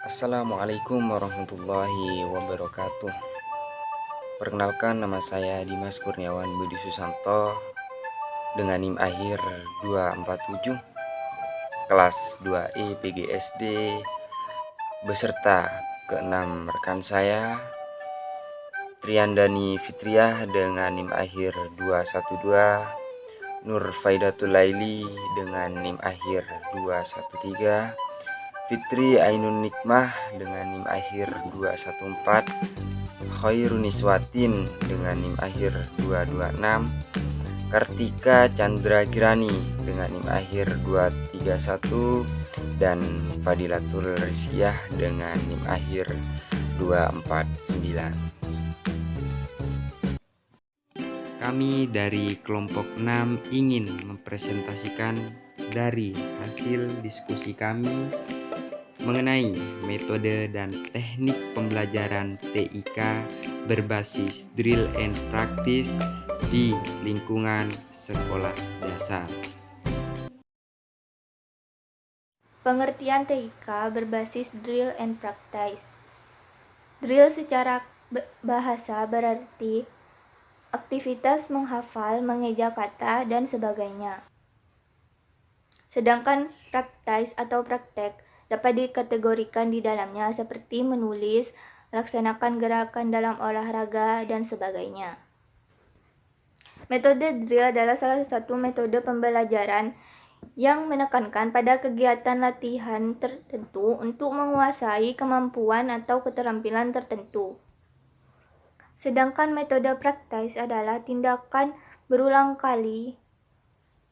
Assalamualaikum warahmatullahi wabarakatuh. Perkenalkan, nama saya Dimas Kurniawan Budi Susanto dengan NIM akhir 247 kelas 2E PGSD beserta keenam rekan saya Triandani Fitriah dengan NIM akhir 212, Nur Faidatul Laili dengan NIM akhir 213, Fitri Ainun Nikmah dengan NIM akhir 214, Khairun Niswatin dengan NIM akhir 226, Kartika Chandra Kirani dengan NIM akhir 231, dan Fadilatul Rizkiyah dengan NIM akhir 249. Kami dari kelompok 6 ingin mempresentasikan dari hasil diskusi kami mengenai metode dan teknik pembelajaran TIK berbasis drill and practice di lingkungan sekolah dasar. Pengertian TIK berbasis drill and practice. Drill secara bahasa berarti aktivitas menghafal, mengeja kata, dan sebagainya. Sedangkan practice atau praktek dapat dikategorikan di dalamnya seperti menulis, laksanakan gerakan dalam olahraga, dan sebagainya. Metode drill adalah salah satu metode pembelajaran yang menekankan pada kegiatan latihan tertentu untuk menguasai kemampuan atau keterampilan tertentu. Sedangkan metode practice adalah tindakan berulang kali,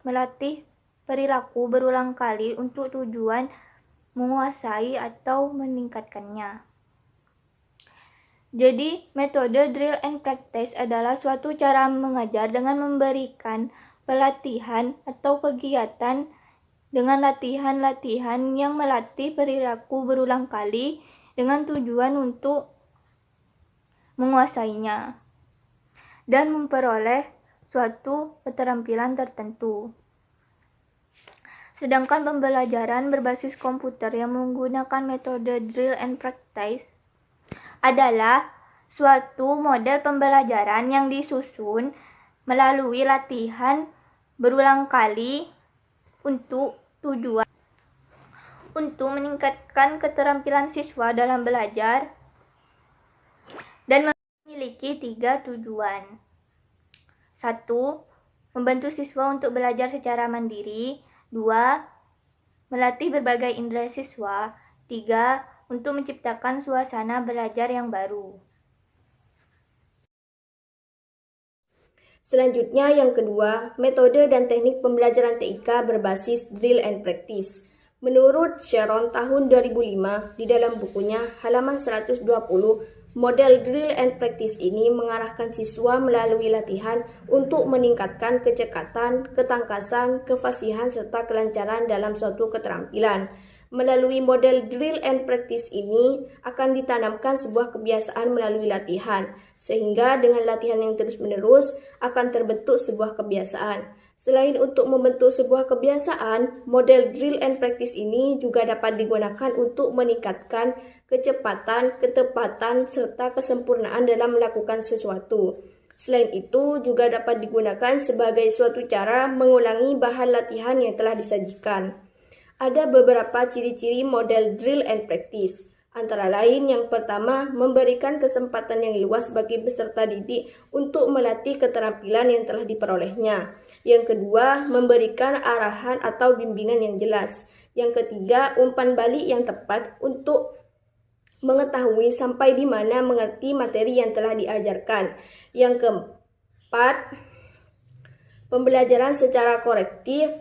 melatih perilaku berulang kali untuk tujuan menguasai atau meningkatkannya. Jadi, metode drill and practice adalah suatu cara mengajar dengan memberikan pelatihan atau kegiatan dengan latihan-latihan yang melatih perilaku berulang kali dengan tujuan untuk menguasainya dan memperoleh suatu keterampilan tertentu. Sedangkan pembelajaran berbasis komputer yang menggunakan metode drill and practice adalah suatu model pembelajaran yang disusun melalui latihan berulang kali untuk tujuan untuk meningkatkan keterampilan siswa dalam belajar dan memiliki 3 tujuan. 1. Membantu siswa untuk belajar secara mandiri. 2. Melatih berbagai indera siswa. 3. Untuk menciptakan suasana belajar yang baru. Selanjutnya yang kedua, metode dan teknik pembelajaran TIK berbasis drill and practice. Menurut Sharon tahun 2005 di dalam bukunya halaman 120, model drill and practice ini mengarahkan siswa melalui latihan untuk meningkatkan kecekatan, ketangkasan, kefasihan, serta kelancaran dalam suatu keterampilan. Melalui model drill and practice ini akan ditanamkan sebuah kebiasaan melalui latihan, sehingga dengan latihan yang terus-menerus akan terbentuk sebuah kebiasaan. Selain untuk membentuk sebuah kebiasaan, model drill and practice ini juga dapat digunakan untuk meningkatkan kecepatan, ketepatan, serta kesempurnaan dalam melakukan sesuatu. Selain itu, juga dapat digunakan sebagai suatu cara mengulangi bahan latihan yang telah disajikan. Ada beberapa ciri-ciri model drill and practice. Antara lain, yang pertama, memberikan kesempatan yang luas bagi peserta didik untuk melatih keterampilan yang telah diperolehnya. Yang kedua, memberikan arahan atau bimbingan yang jelas. Yang ketiga, umpan balik yang tepat untuk mengetahui sampai di mana mengerti materi yang telah diajarkan. Yang keempat, pembelajaran secara korektif,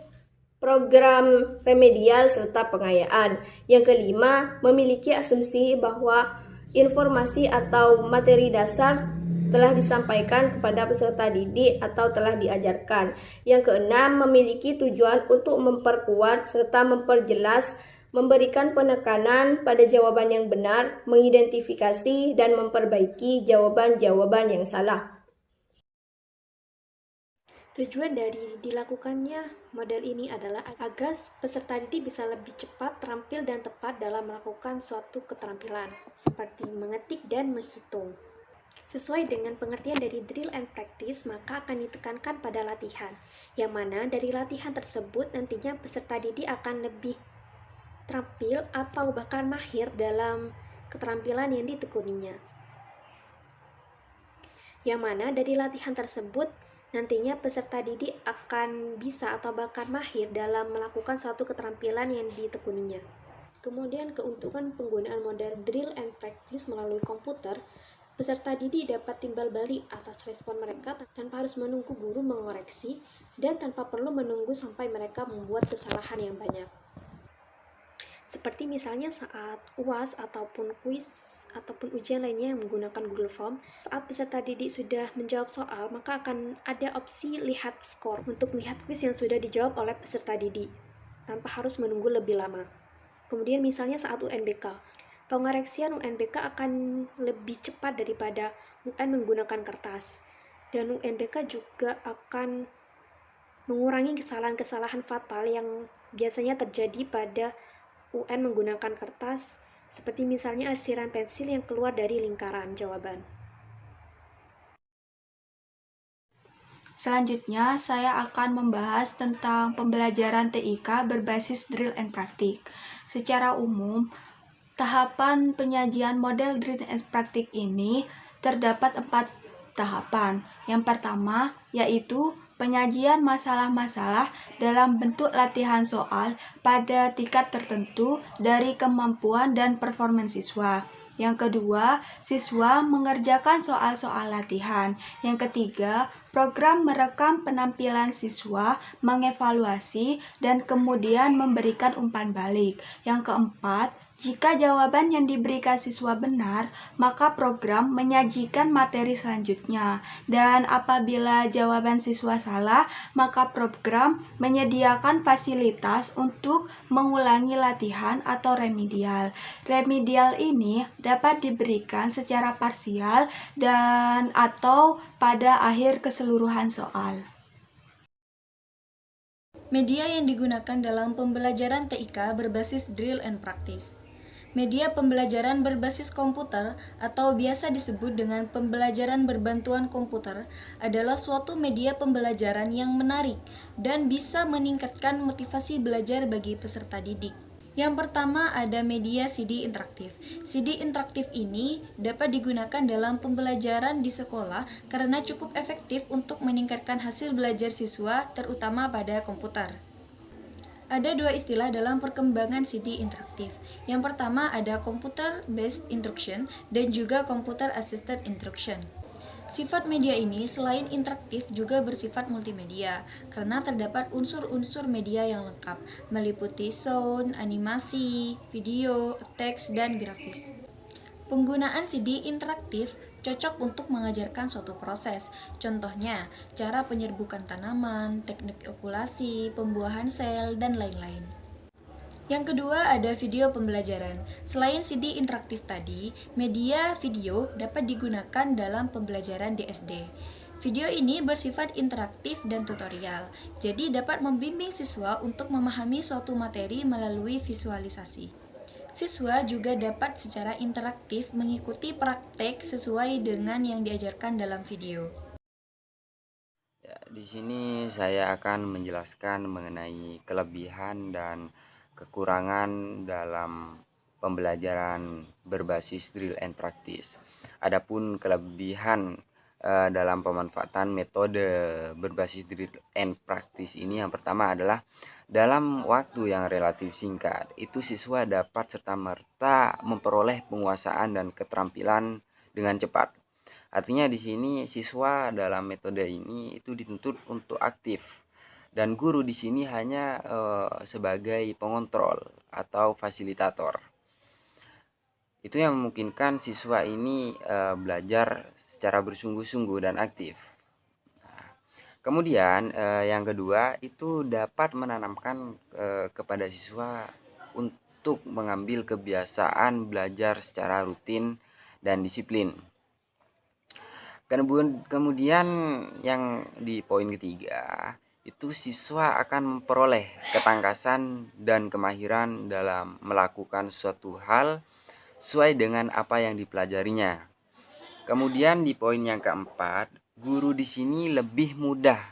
program remedial, serta pengayaan. Yang kelima, memiliki asumsi bahwa informasi atau materi dasar telah disampaikan kepada peserta didik atau telah diajarkan. Yang keenam, memiliki tujuan untuk memperkuat serta memperjelas, memberikan penekanan pada jawaban yang benar, mengidentifikasi dan memperbaiki jawaban-jawaban yang salah. Tujuan dari dilakukannya model ini adalah agar peserta didik bisa lebih cepat, terampil, dan tepat dalam melakukan suatu keterampilan, seperti mengetik dan menghitung. Sesuai dengan pengertian dari drill and practice, maka akan ditekankan pada latihan, yang mana dari latihan tersebut nantinya peserta didik akan lebih terampil atau bahkan mahir dalam keterampilan yang ditekuninya. Yang mana dari latihan tersebut nantinya peserta didik akan bisa atau bahkan mahir dalam melakukan suatu keterampilan yang ditekuninya. Kemudian keuntungan penggunaan model drill and practice melalui komputer, peserta didik dapat timbal balik atas respon mereka tanpa harus menunggu guru mengoreksi dan tanpa perlu menunggu sampai mereka membuat kesalahan yang banyak. Seperti misalnya saat UAS ataupun kuis ataupun ujian lainnya yang menggunakan Google Form, saat peserta didik sudah menjawab soal, maka akan ada opsi lihat skor untuk melihat kuis yang sudah dijawab oleh peserta didik, tanpa harus menunggu lebih lama. Kemudian misalnya saat UNBK, pengoreksian UNBK akan lebih cepat daripada UN menggunakan kertas. Dan UNBK juga akan mengurangi kesalahan-kesalahan fatal yang biasanya terjadi pada UN menggunakan kertas, seperti misalnya arsiran pensil yang keluar dari lingkaran jawaban. Selanjutnya, saya akan membahas tentang pembelajaran TIK berbasis drill and practice. Secara umum, tahapan penyajian model drill and practice ini terdapat 4 tahapan. Yang pertama, yaitu penyajian masalah-masalah dalam bentuk latihan soal pada tingkat tertentu dari kemampuan dan performa siswa. Yang kedua, siswa mengerjakan soal-soal latihan. Yang ketiga, program merekam penampilan siswa, mengevaluasi, dan kemudian memberikan umpan balik. Yang keempat, jika jawaban yang diberikan siswa benar, maka program menyajikan materi selanjutnya. Dan apabila jawaban siswa salah, maka program menyediakan fasilitas untuk mengulangi latihan atau remedial. Remedial ini dapat diberikan secara parsial dan atau pada akhir keseluruhan soal. Media yang digunakan dalam pembelajaran TIK berbasis drill and practice. Media pembelajaran berbasis komputer atau biasa disebut dengan pembelajaran berbantuan komputer adalah suatu media pembelajaran yang menarik dan bisa meningkatkan motivasi belajar bagi peserta didik. Yang pertama ada media CD interaktif. CD interaktif ini dapat digunakan dalam pembelajaran di sekolah karena cukup efektif untuk meningkatkan hasil belajar siswa, terutama pada komputer. Ada 2 istilah dalam perkembangan CD interaktif. Yang pertama ada Computer Based Instruction dan juga Computer Assisted Instruction. Sifat media ini selain interaktif juga bersifat multimedia karena terdapat unsur-unsur media yang lengkap meliputi sound, animasi, video, teks, dan grafis. Penggunaan CD interaktif cocok untuk mengajarkan suatu proses. Contohnya, cara penyerbukan tanaman, teknik okulasi, pembuahan sel, dan lain-lain. Yang kedua ada video pembelajaran. Selain CD interaktif tadi, media video dapat digunakan dalam pembelajaran di SD. Video ini bersifat interaktif dan tutorial, jadi dapat membimbing siswa untuk memahami suatu materi melalui visualisasi. Siswa juga dapat secara interaktif mengikuti praktek sesuai dengan yang diajarkan dalam video. Ya, di sini saya akan menjelaskan mengenai kelebihan dan kekurangan dalam pembelajaran berbasis drill and practice. Adapun kelebihan dalam pemanfaatan metode berbasis drill and practice ini, yang pertama adalah dalam waktu yang relatif singkat, itu siswa dapat serta-merta memperoleh penguasaan dan keterampilan dengan cepat. Artinya di sini siswa dalam metode ini itu dituntut untuk aktif dan guru di sini hanya sebagai pengontrol atau fasilitator. Itu yang memungkinkan siswa ini belajar secara bersungguh-sungguh dan aktif. Kemudian yang kedua itu dapat menanamkan kepada siswa untuk mengambil kebiasaan belajar secara rutin dan disiplin. Kemudian yang di poin ketiga, itu siswa akan memperoleh ketangkasan dan kemahiran dalam melakukan suatu hal sesuai dengan apa yang dipelajarinya. Kemudian di poin yang keempat, guru di sini lebih mudah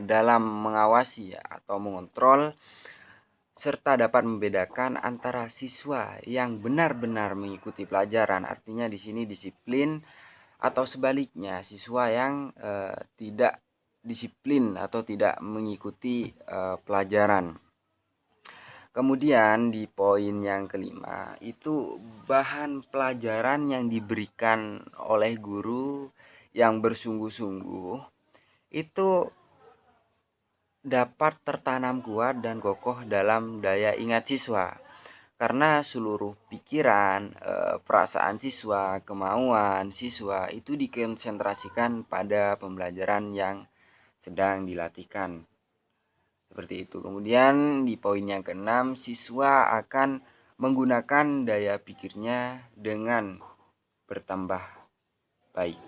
dalam mengawasi atau mengontrol serta dapat membedakan antara siswa yang benar-benar mengikuti pelajaran, artinya di sini disiplin, atau sebaliknya siswa yang tidak disiplin atau tidak mengikuti pelajaran. Kemudian di poin yang kelima, itu bahan pelajaran yang diberikan oleh guru yang bersungguh-sungguh itu dapat tertanam kuat dan kokoh dalam daya ingat siswa, karena seluruh pikiran, perasaan siswa, kemauan siswa itu dikonsentrasikan pada pembelajaran yang sedang dilatihkan. Seperti itu. Kemudian di poin yang keenam, siswa akan menggunakan daya pikirnya dengan bertambah baik.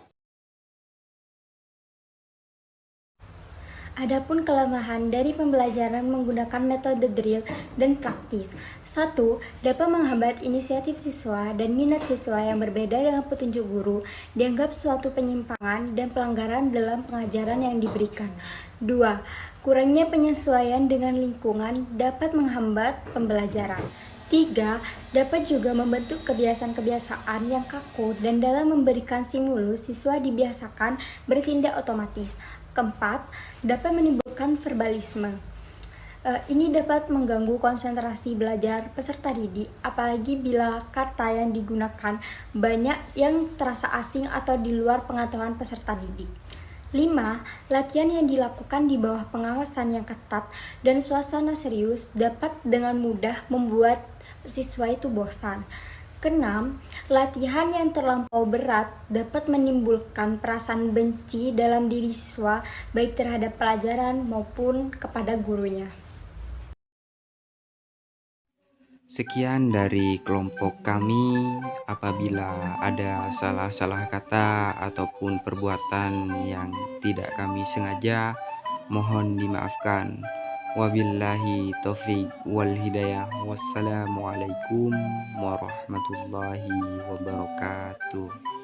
Adapun kelemahan dari pembelajaran menggunakan metode drill dan praktis. 1. Dapat menghambat inisiatif siswa dan minat siswa yang berbeda dengan petunjuk guru, dianggap suatu penyimpangan dan pelanggaran dalam pengajaran yang diberikan. 2. Kurangnya penyesuaian dengan lingkungan dapat menghambat pembelajaran. 3. Dapat juga membentuk kebiasaan-kebiasaan yang kaku dan dalam memberikan stimulus siswa dibiasakan bertindak otomatis. 4. Dapat menimbulkan verbalisme. Ini dapat mengganggu konsentrasi belajar peserta didik, apalagi bila kata yang digunakan banyak yang terasa asing atau di luar pengetahuan peserta didik. 5. Latihan yang dilakukan di bawah pengawasan yang ketat dan suasana serius dapat dengan mudah membuat siswa itu bosan. 6. Latihan yang terlampau berat dapat menimbulkan perasaan benci dalam diri siswa baik terhadap pelajaran maupun kepada gurunya. Sekian dari kelompok kami. Apabila ada salah-salah kata ataupun perbuatan yang tidak kami sengaja, mohon dimaafkan. Wabillahi taufiq wal hidayah. Wassalamualaikum warahmatullahi wabarakatuh.